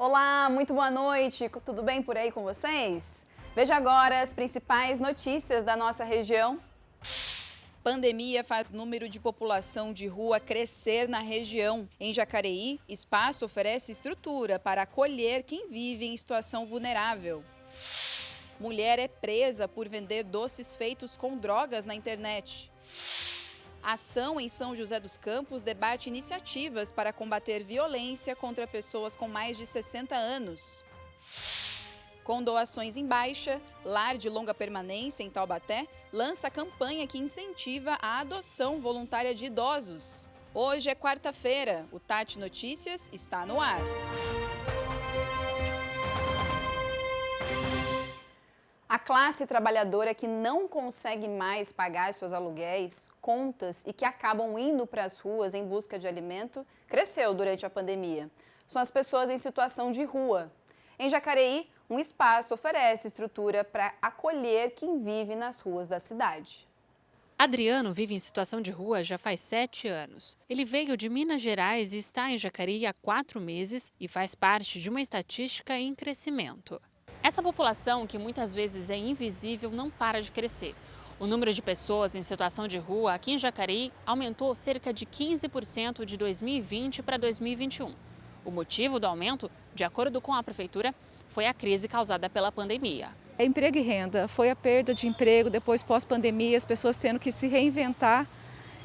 Olá, muito boa noite. Tudo bem por aí com vocês? Veja agora as principais notícias da nossa região. Pandemia faz o número de população de rua crescer na região. Em Jacareí, espaço oferece estrutura para acolher quem vive em situação vulnerável. Mulher é presa por vender doces feitos com drogas na internet. Ação em São José dos Campos debate iniciativas para combater violência contra pessoas com mais de 60 anos. Com doações em baixa, Lar de Longa Permanência em Taubaté lança campanha que incentiva a adoção voluntária de idosos. Hoje é quarta-feira, o Tati Notícias está no ar. A classe trabalhadora que não consegue mais pagar seus aluguéis, contas e que acabam indo para as ruas em busca de alimento, cresceu durante a pandemia. São as pessoas em situação de rua. Em Jacareí, um espaço oferece estrutura para acolher quem vive nas ruas da cidade. Adriano vive em situação de rua já faz 7 anos. Ele veio de Minas Gerais e está em Jacareí há 4 meses e faz parte de uma estatística em crescimento. Essa população, que muitas vezes é invisível, não para de crescer. O número de pessoas em situação de rua aqui em Jacareí aumentou cerca de 15% de 2020 para 2021. O motivo do aumento, de acordo com a prefeitura, foi a crise causada pela pandemia. Emprego e renda, foi a perda de emprego depois pós-pandemia, as pessoas tendo que se reinventar.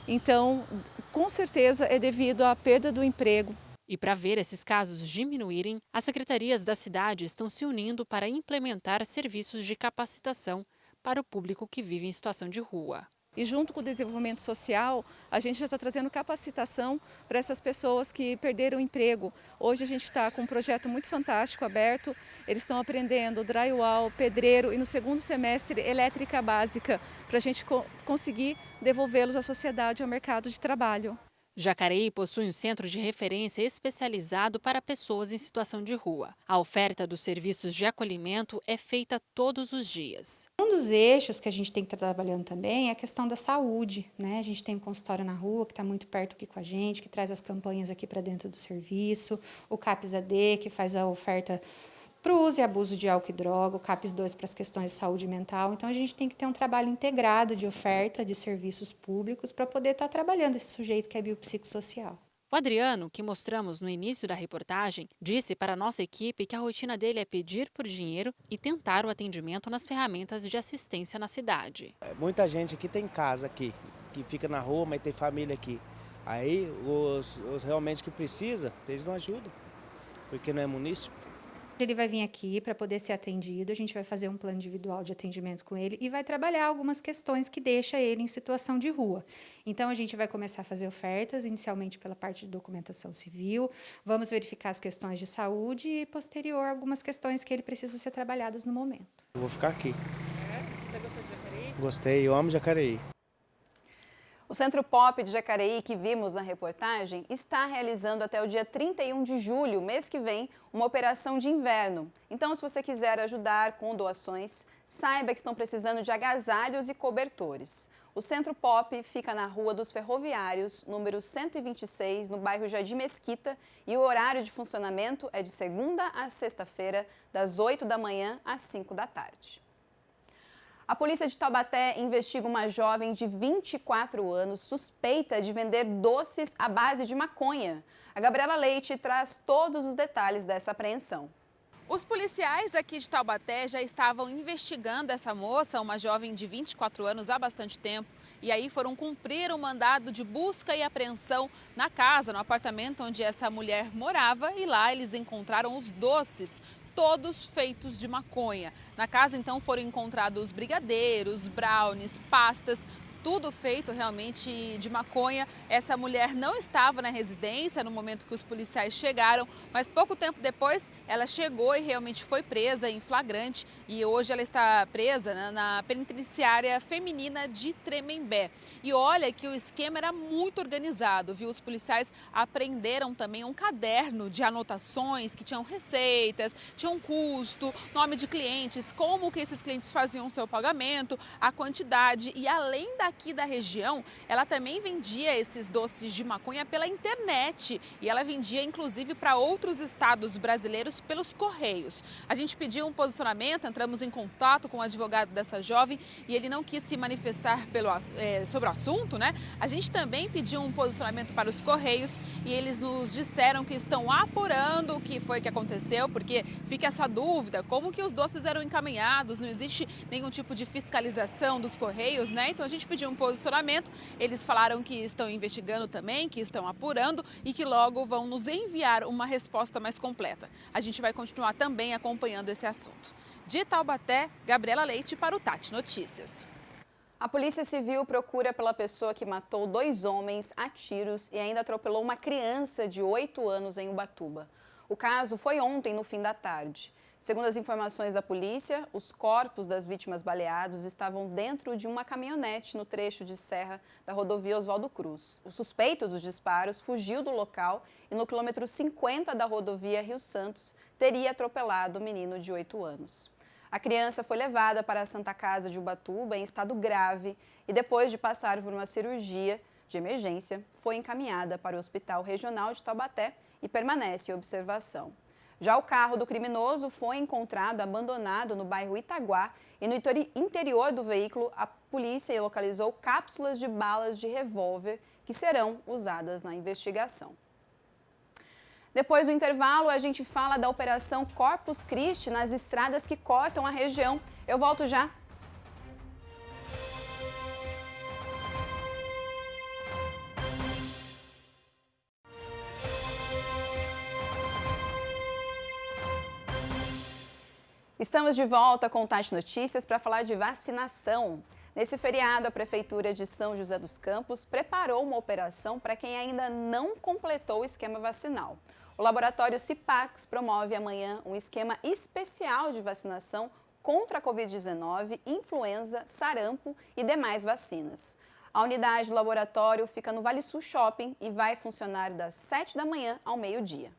Então, com certeza é devido à perda do emprego. E para ver esses casos diminuírem, as secretarias da cidade estão se unindo para implementar serviços de capacitação para o público que vive em situação de rua. E junto com o desenvolvimento social, a gente já está trazendo capacitação para essas pessoas que perderam o emprego. Hoje a gente está com um projeto muito fantástico aberto, eles estão aprendendo drywall, pedreiro e no segundo semestre elétrica básica, para a gente conseguir devolvê-los à sociedade e ao mercado de trabalho. Jacareí possui um centro de referência especializado para pessoas em situação de rua. A oferta dos serviços de acolhimento é feita todos os dias. Um dos eixos que a gente tem que estar trabalhando também é a questão da saúde, né? A gente tem um consultório na rua que está muito perto aqui com a gente, que traz as campanhas aqui para dentro do serviço, o CAPS AD, que faz a oferta para o uso e abuso de álcool e droga, o CAPS 2 para as questões de saúde mental. Então, a gente tem que ter um trabalho integrado de oferta de serviços públicos para poder estar trabalhando esse sujeito que é biopsicossocial. O Adriano, que mostramos no início da reportagem, disse para a nossa equipe que a rotina dele é pedir por dinheiro e tentar o atendimento nas ferramentas de assistência na cidade. Muita gente aqui tem casa aqui, que fica na rua, mas tem família aqui. Aí, os realmente que precisa, eles não ajudam, porque não é munícipe. Ele vai vir aqui para poder ser atendido, a gente vai fazer um plano individual de atendimento com ele e vai trabalhar algumas questões que deixam ele em situação de rua. Então, a gente vai começar a fazer ofertas, inicialmente pela parte de documentação civil, vamos verificar as questões de saúde e, posterior, algumas questões que ele precisa ser trabalhadas no momento. Eu vou ficar aqui. Você gostou de Jacareí? Gostei, eu amo Jacareí. O Centro Pop de Jacareí, que vimos na reportagem, está realizando até o dia 31 de julho, mês que vem, uma operação de inverno. Então, se você quiser ajudar com doações, saiba que estão precisando de agasalhos e cobertores. O Centro Pop fica na Rua dos Ferroviários, número 126, no bairro Jardim Mesquita, e o horário de funcionamento é de segunda a sexta-feira, das 8 da manhã às 5 da tarde. A polícia de Taubaté investiga uma jovem de 24 anos suspeita de vender doces à base de maconha. A Gabriela Leite traz todos os detalhes dessa apreensão. Os policiais aqui de Taubaté já estavam investigando essa moça, uma jovem de 24 anos, há bastante tempo. E aí foram cumprir um mandado de busca e apreensão na casa, no apartamento onde essa mulher morava. E lá eles encontraram os doces, todos feitos de maconha. Na casa, então, foram encontrados brigadeiros, brownies, pastas, tudo feito realmente de maconha. Essa mulher não estava na residência no momento que os policiais chegaram, mas pouco tempo depois ela chegou e realmente foi presa em flagrante. E hoje ela está presa, né, na penitenciária feminina de Tremembé. E olha que o esquema era muito organizado, viu? Os policiais apreenderam também um caderno de anotações que tinham receitas, tinham custo, nome de clientes, como que esses clientes faziam o seu pagamento, a quantidade e além da aqui da região, ela também vendia esses doces de maconha pela internet e ela vendia inclusive para outros estados brasileiros pelos correios. A gente pediu um posicionamento, entramos em contato com o advogado dessa jovem e ele não quis se manifestar sobre o assunto, né? A gente também pediu um posicionamento para os correios e eles nos disseram que estão apurando o que foi que aconteceu, porque fica essa dúvida, como que os doces eram encaminhados, não existe nenhum tipo de fiscalização dos correios, né? Então a gente pediu um posicionamento, eles falaram que estão investigando também, que estão apurando e que logo vão nos enviar uma resposta mais completa. A gente vai continuar também acompanhando esse assunto. De Taubaté, Gabriela Leite para o Tati Notícias. A Polícia Civil procura pela pessoa que matou 2 homens a tiros e ainda atropelou uma criança de 8 anos em Ubatuba. O caso foi ontem, no fim da tarde. Segundo as informações da polícia, os corpos das vítimas baleados estavam dentro de uma caminhonete no trecho de serra da rodovia Oswaldo Cruz. O suspeito dos disparos fugiu do local e no quilômetro 50 da rodovia Rio Santos teria atropelado o menino de 8 anos. A criança foi levada para a Santa Casa de Ubatuba em estado grave e depois de passar por uma cirurgia de emergência, foi encaminhada para o Hospital Regional de Taubaté e permanece em observação. Já o carro do criminoso foi encontrado abandonado no bairro Itaguá e no interior do veículo a polícia localizou cápsulas de balas de revólver que serão usadas na investigação. Depois do intervalo, a gente fala da Operação Corpus Christi nas estradas que cortam a região. Eu volto já. Estamos de volta com o Tati Notícias para falar de vacinação. Nesse feriado, a Prefeitura de São José dos Campos preparou uma operação para quem ainda não completou o esquema vacinal. O laboratório Cipax promove amanhã um esquema especial de vacinação contra a Covid-19, influenza, sarampo e demais vacinas. A unidade do laboratório fica no Vale Sul Shopping e vai funcionar das 7 da manhã ao meio-dia.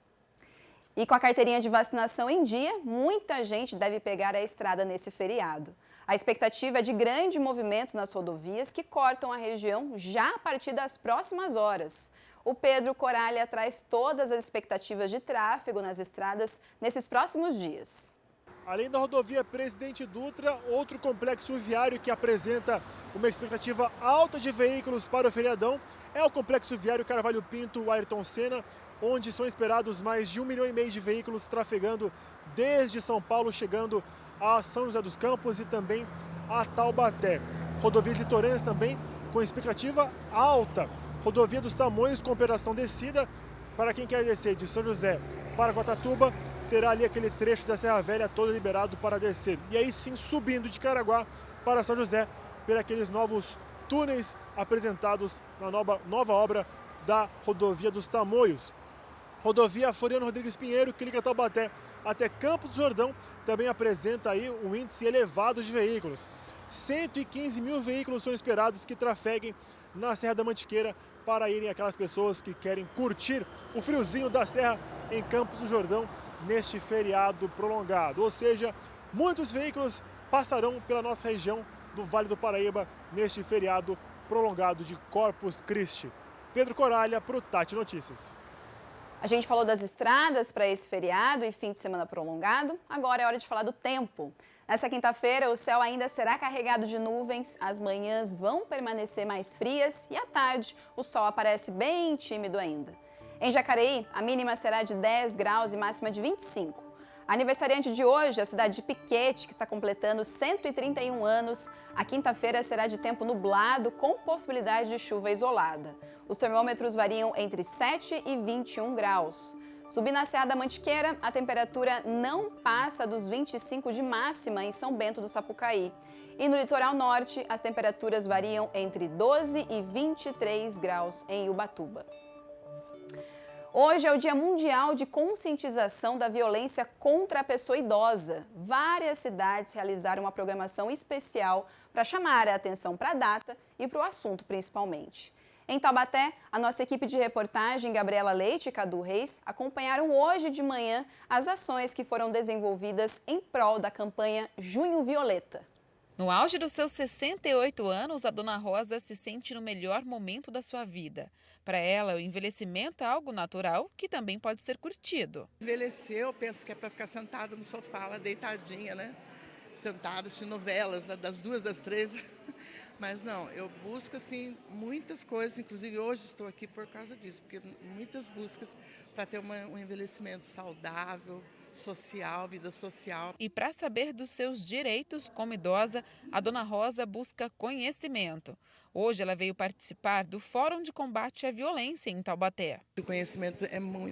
E com a carteirinha de vacinação em dia, muita gente deve pegar a estrada nesse feriado. A expectativa é de grande movimento nas rodovias que cortam a região já a partir das próximas horas. O Pedro Coralha traz todas as expectativas de tráfego nas estradas nesses próximos dias. Além da rodovia Presidente Dutra, outro complexo viário que apresenta uma expectativa alta de veículos para o feriadão é o complexo viário Carvalho Pinto Ayrton Senna, onde são esperados mais de 1,5 milhão de veículos trafegando desde São Paulo, chegando a São José dos Campos e também a Taubaté. Rodovias litorâneas também com expectativa alta. Rodovia dos Tamoios com operação descida. Para quem quer descer de São José para Guatatuba, terá ali aquele trecho da Serra Velha todo liberado para descer. E aí sim, subindo de Caraguá para São José, por aqueles novos túneis apresentados na nova obra da Rodovia dos Tamoios. Rodovia Floriano Rodrigues Pinheiro, que liga Taubaté até Campos do Jordão, também apresenta aí um índice elevado de veículos. 115 mil veículos são esperados que trafeguem na Serra da Mantiqueira para irem aquelas pessoas que querem curtir o friozinho da serra em Campos do Jordão neste feriado prolongado. Ou seja, muitos veículos passarão pela nossa região do Vale do Paraíba neste feriado prolongado de Corpus Christi. Pedro Coralha para o Tati Notícias. A gente falou das estradas para esse feriado e fim de semana prolongado, agora é hora de falar do tempo. Nessa quinta-feira, o céu ainda será carregado de nuvens, as manhãs vão permanecer mais frias e à tarde o sol aparece bem tímido ainda. Em Jacareí, a mínima será de 10 graus e máxima de 25. A aniversariante de hoje, a cidade de Piquete, que está completando 131 anos, a quinta-feira será de tempo nublado com possibilidade de chuva isolada. Os termômetros variam entre 7 e 21 graus. Subindo a Serra da Mantiqueira, a temperatura não passa dos 25 de máxima em São Bento do Sapucaí. E no litoral norte, as temperaturas variam entre 12 e 23 graus em Ubatuba. Hoje é o Dia Mundial de Conscientização da Violência contra a Pessoa Idosa. Várias cidades realizaram uma programação especial para chamar a atenção para a data e para o assunto principalmente. Em Taubaté, a nossa equipe de reportagem, Gabriela Leite e Cadu Reis, acompanharam hoje de manhã as ações que foram desenvolvidas em prol da campanha Junho Violeta. No auge dos seus 68 anos, a Dona Rosa se sente no melhor momento da sua vida. Para ela, o envelhecimento é algo natural que também pode ser curtido. Envelhecer, eu penso que é para ficar sentada no sofá, lá deitadinha, né? Sentada assistindo novelas, das 2 às 3. Mas não, eu busco assim muitas coisas, inclusive hoje estou aqui por causa disso, porque muitas buscas para ter um envelhecimento saudável, social, vida social. E para saber dos seus direitos como idosa, a Dona Rosa busca conhecimento. Hoje ela veio participar do Fórum de Combate à Violência em Taubaté. O conhecimento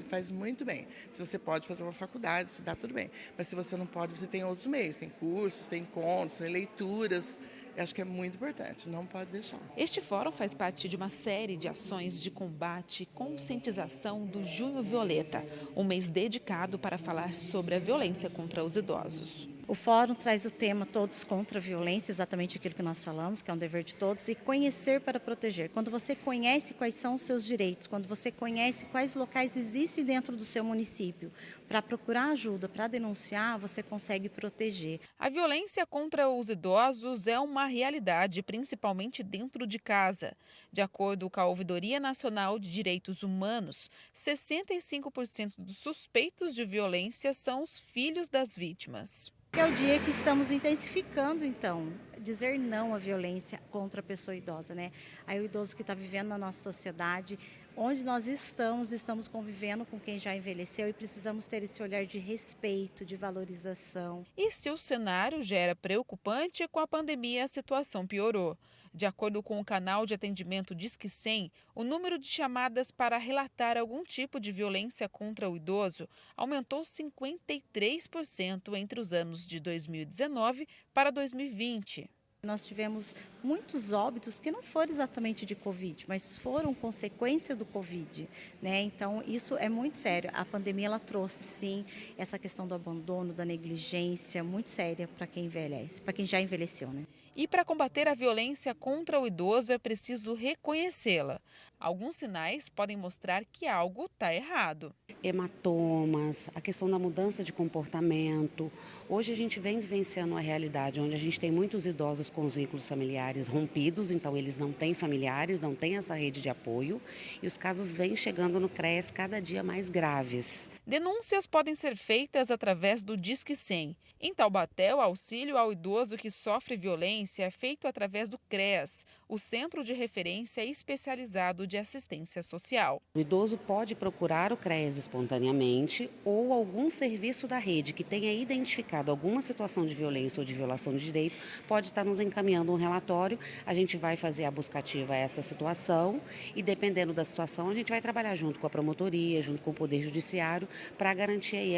faz muito bem. Se você pode fazer uma faculdade, estudar, tudo bem. Mas se você não pode, você tem outros meios. Tem cursos, tem encontros, tem leituras. Eu acho que é muito importante, não pode deixar. Este fórum faz parte de uma série de ações de combate e conscientização do Junho Violeta, um mês dedicado para falar sobre a violência contra os idosos. O fórum traz o tema Todos contra a Violência, exatamente aquilo que nós falamos, que é um dever de todos, e conhecer para proteger. Quando você conhece quais são os seus direitos, quando você conhece quais locais existem dentro do seu município, para procurar ajuda, para denunciar, você consegue proteger. A violência contra os idosos é uma realidade, principalmente dentro de casa. De acordo com a Ouvidoria Nacional de Direitos Humanos, 65% dos suspeitos de violência são os filhos das vítimas. É o dia que estamos intensificando, então, dizer não à violência contra a pessoa idosa, né? Aí o idoso que está vivendo na nossa sociedade, onde nós estamos convivendo com quem já envelheceu e precisamos ter esse olhar de respeito, de valorização. E se o cenário já era preocupante, com a pandemia a situação piorou. De acordo com o canal de atendimento Disque 100, o número de chamadas para relatar algum tipo de violência contra o idoso aumentou 53% entre os anos de 2019 para 2020. Nós tivemos muitos óbitos que não foram exatamente de Covid, mas foram consequência do Covid, né? Então, isso é muito sério. A pandemia ela trouxe, sim, essa questão do abandono, da negligência, muito séria para quem envelhece, para quem já envelheceu, né? E para combater a violência contra o idoso é preciso reconhecê-la. Alguns sinais podem mostrar que algo está errado. Hematomas, a questão da mudança de comportamento. Hoje a gente vem vivenciando uma realidade onde a gente tem muitos idosos com os vínculos familiares rompidos, então eles não têm familiares, não têm essa rede de apoio e os casos vêm chegando no CREAS cada dia mais graves. Denúncias podem ser feitas através do Disque 100. Em Taubaté, o auxílio ao idoso que sofre violência é feito através do CREAS, o Centro de Referência Especializado de Assistência Social. O idoso pode procurar o CREAS espontaneamente ou algum serviço da rede que tenha identificado alguma situação de violência ou de violação de direito, pode estar nos encaminhando um relatório. A gente vai fazer a buscativa a essa situação e, dependendo da situação, a gente vai trabalhar junto com a promotoria, junto com o Poder Judiciário, para garantir aí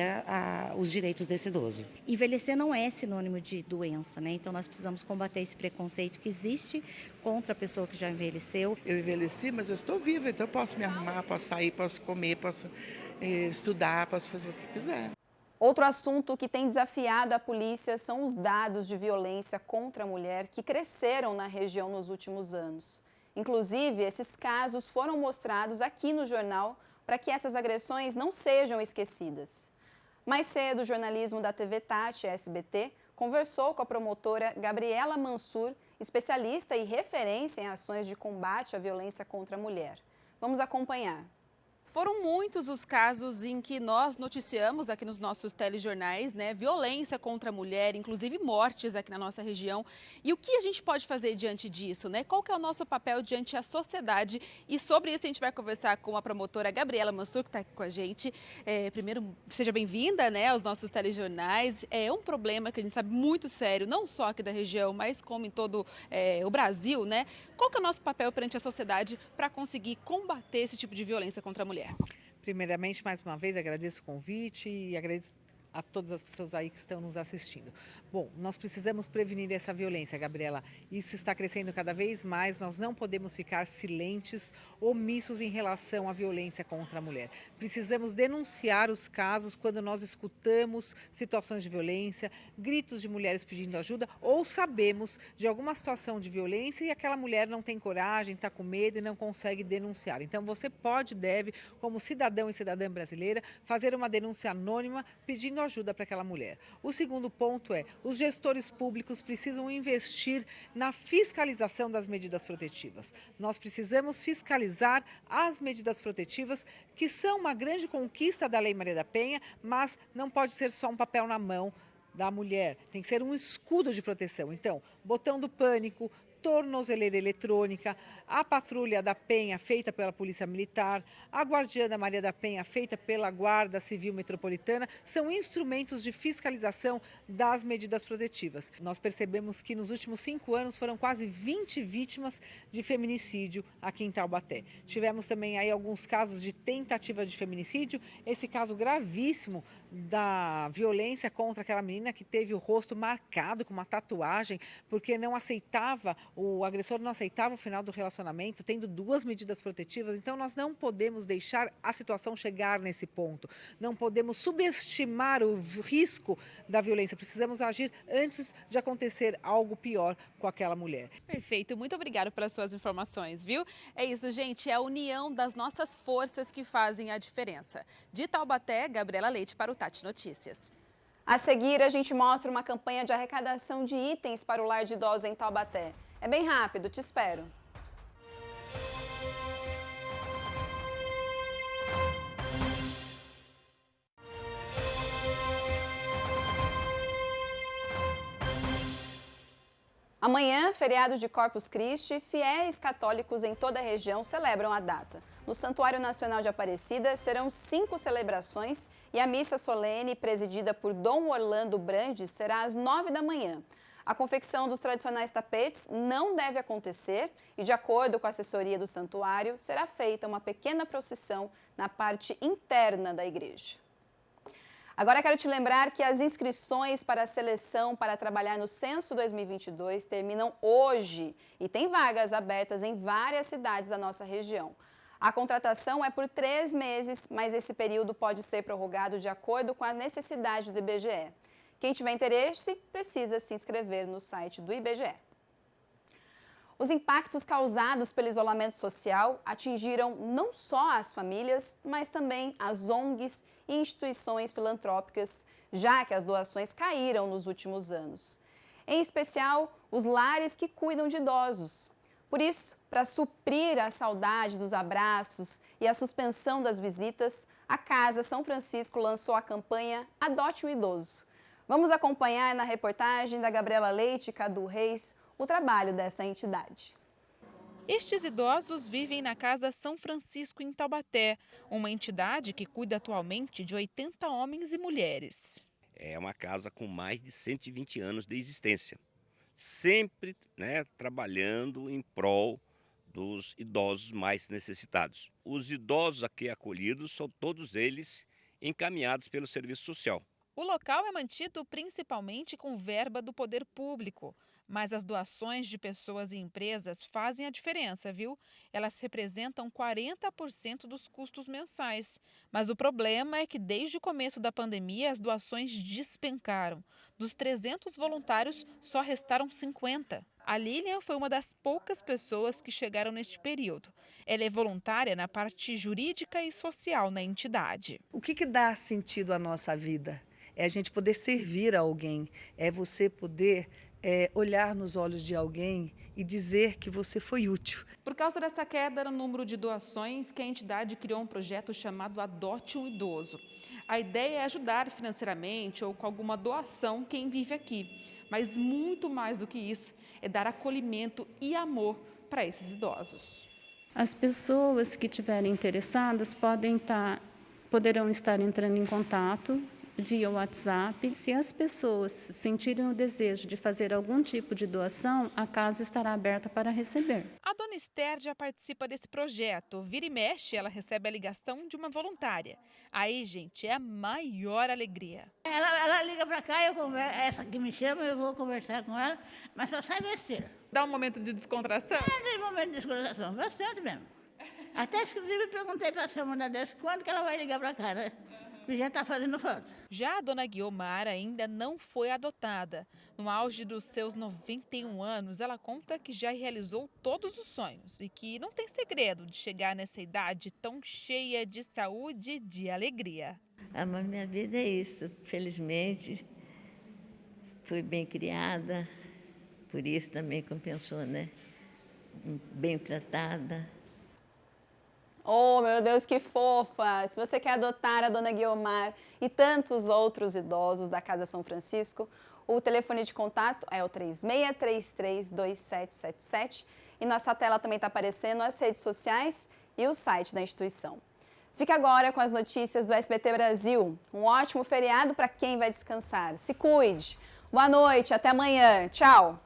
os direitos desse idoso. Envelhecer não é sinônimo de doença, né? Então nós precisamos combater esse preconceito que existe contra a pessoa que já envelheceu. Eu envelheci, mas eu estou viva, então eu posso me arrumar, posso sair, posso comer, posso estudar, posso fazer o que quiser. Outro assunto que tem desafiado a polícia são os dados de violência contra a mulher que cresceram na região nos últimos anos. Inclusive, esses casos foram mostrados aqui no jornal para que essas agressões não sejam esquecidas. Mais cedo, o jornalismo da TV Tati, SBT, conversou com a promotora Gabriela Mansur, especialista e referência em ações de combate à violência contra a mulher. Vamos acompanhar. Foram muitos os casos em que nós noticiamos aqui nos nossos telejornais, né? Violência contra a mulher, inclusive mortes aqui na nossa região. E o que a gente pode fazer diante disso, né? Qual que é o nosso papel diante da sociedade? E sobre isso a gente vai conversar com a promotora Gabriela Mansur, que está aqui com a gente. Primeiro, seja bem-vinda, né, aos nossos telejornais. É um problema que a gente sabe muito sério, não só aqui da região, mas como em todo o Brasil, né? Qual que é o nosso papel perante a sociedade para conseguir combater esse tipo de violência contra a mulher? Primeiramente, mais uma vez, agradeço o convite e agradeço a todas as pessoas aí que estão nos assistindo. Bom, nós precisamos prevenir essa violência, Gabriela. Isso está crescendo cada vez mais, nós não podemos ficar silentes, omissos em relação à violência contra a mulher. Precisamos denunciar os casos quando nós escutamos situações de violência, gritos de mulheres pedindo ajuda ou sabemos de alguma situação de violência e aquela mulher não tem coragem, está com medo e não consegue denunciar. Então você deve, como cidadão e cidadã brasileira, fazer uma denúncia anônima pedindo ajuda para aquela mulher. O segundo ponto é, os gestores públicos precisam investir na fiscalização das medidas protetivas. Nós precisamos fiscalizar as medidas protetivas, que são uma grande conquista da Lei Maria da Penha, mas não pode ser só um papel na mão da mulher, tem que ser um escudo de proteção. Então, botão do pânico, tornozeleira eletrônica, a patrulha da Penha feita pela Polícia Militar, a guardiã da Maria da Penha feita pela Guarda Civil Metropolitana, são instrumentos de fiscalização das medidas protetivas. Nós percebemos que nos últimos 5 anos foram quase 20 vítimas de feminicídio aqui em Taubaté. Tivemos também aí alguns casos de tentativa de feminicídio, esse caso gravíssimo da violência contra aquela menina que teve o rosto marcado com uma tatuagem porque não aceitava, o agressor não aceitava o final do relacionamento, tendo 2 medidas protetivas. Então nós não podemos deixar a situação chegar nesse ponto, não podemos subestimar o risco da violência, precisamos agir antes de acontecer algo pior com aquela mulher. Perfeito, muito obrigada pelas suas informações, viu? É isso, gente, é a união das nossas forças que fazem a diferença. De Taubaté, Gabriela Leite para o Tati Notícias. A seguir, a gente mostra uma campanha de arrecadação de itens para o lar de idosos em Taubaté. É bem rápido, te espero. Amanhã, feriado de Corpus Christi, fiéis católicos em toda a região celebram a data. No Santuário Nacional de Aparecida serão 5 celebrações e a missa solene, presidida por Dom Orlando Brandes, será às 9 da manhã. A confecção dos tradicionais tapetes não deve acontecer e, de acordo com a assessoria do santuário, será feita uma pequena procissão na parte interna da igreja. Agora quero te lembrar que as inscrições para a seleção para trabalhar no Censo 2022 terminam hoje e tem vagas abertas em várias cidades da nossa região. A contratação é por 3 meses, mas esse período pode ser prorrogado de acordo com a necessidade do IBGE. Quem tiver interesse, precisa se inscrever no site do IBGE. Os impactos causados pelo isolamento social atingiram não só as famílias, mas também as ONGs e instituições filantrópicas, já que as doações caíram nos últimos anos. Em especial, os lares que cuidam de idosos. Por isso, para suprir a saudade dos abraços e a suspensão das visitas, a Casa São Francisco lançou a campanha Adote um Idoso. Vamos acompanhar na reportagem da Gabriela Leite e Cadu Reis o trabalho dessa entidade. Estes idosos vivem na Casa São Francisco, em Taubaté, uma entidade que cuida atualmente de 80 homens e mulheres. É uma casa com mais de 120 anos de existência, sempre trabalhando em prol dos idosos mais necessitados. Os idosos aqui acolhidos são todos eles encaminhados pelo serviço social. O local é mantido principalmente com verba do poder público, mas as doações de pessoas e empresas fazem a diferença, viu? Elas representam 40% dos custos mensais. Mas o problema é que desde o começo da pandemia as doações despencaram. Dos 300 voluntários, só restaram 50. A Lilian foi uma das poucas pessoas que chegaram neste período. Ela é voluntária na parte jurídica e social na entidade. O que dá sentido à nossa vida? É a gente poder servir a alguém, é você poder olhar nos olhos de alguém e dizer que você foi útil. Por causa dessa queda no número de doações, que a entidade criou um projeto chamado Adote um Idoso. A ideia é ajudar financeiramente ou com alguma doação quem vive aqui. Mas muito mais do que isso, é dar acolhimento e amor para esses idosos. As pessoas que estiverem interessadas poderão estar entrando em contato via WhatsApp. Se as pessoas sentirem o desejo de fazer algum tipo de doação, a casa estará aberta para receber. A dona Esther já participa desse projeto. Vira e mexe, ela recebe a ligação de uma voluntária. Aí, gente, é a maior alegria. Ela liga para cá, essa que me chama, eu vou conversar com ela, mas só sai besteira. Dá um momento de descontração? Tem um momento de descontração, bastante mesmo. Até, inclusive, perguntei para essa mulher dessa, quando que ela vai ligar para cá, né? Já está fazendo falta. Já a dona Guiomar ainda não foi adotada. No auge dos seus 91 anos, ela conta que já realizou todos os sonhos e que não tem segredo de chegar nessa idade tão cheia de saúde e de alegria. A minha vida é isso, felizmente. Fui bem criada, por isso também compensou, né? Bem tratada. Oh, meu Deus, que fofa! Se você quer adotar a dona Guiomar e tantos outros idosos da Casa São Francisco, o telefone de contato é o 3633-2777 e na sua tela também está aparecendo as redes sociais e o site da instituição. Fica agora com as notícias do SBT Brasil. Um ótimo feriado para quem vai descansar. Se cuide! Boa noite, até amanhã. Tchau!